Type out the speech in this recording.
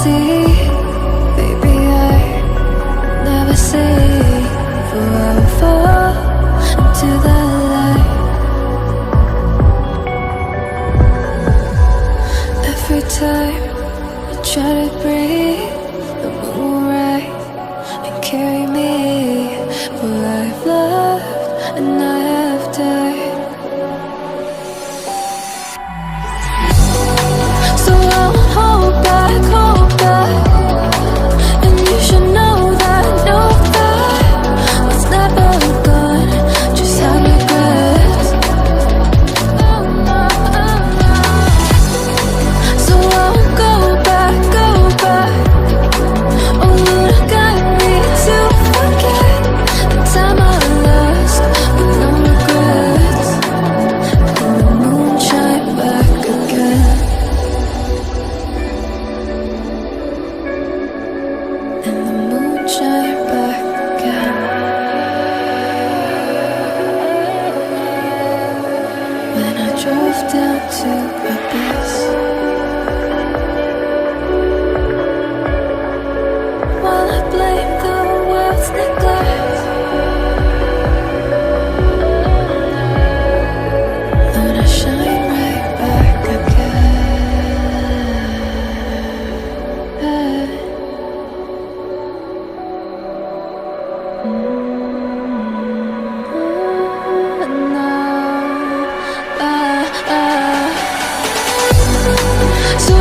see. Baby, I never say for I will fall into the light. Every time I try to breathe, the moon will rise and carry me. For I've loved and I have died. So I won't hold back, hold back. And you should know that was never gone. Just have regrets. So I won't go back, go back. Oh, you got me to forget the time I lost with no regrets. And the moon shine back again. And the moon shine back again. When I drove down to Abyss, while I blame the world's neglect, Lord, I shine right back again. So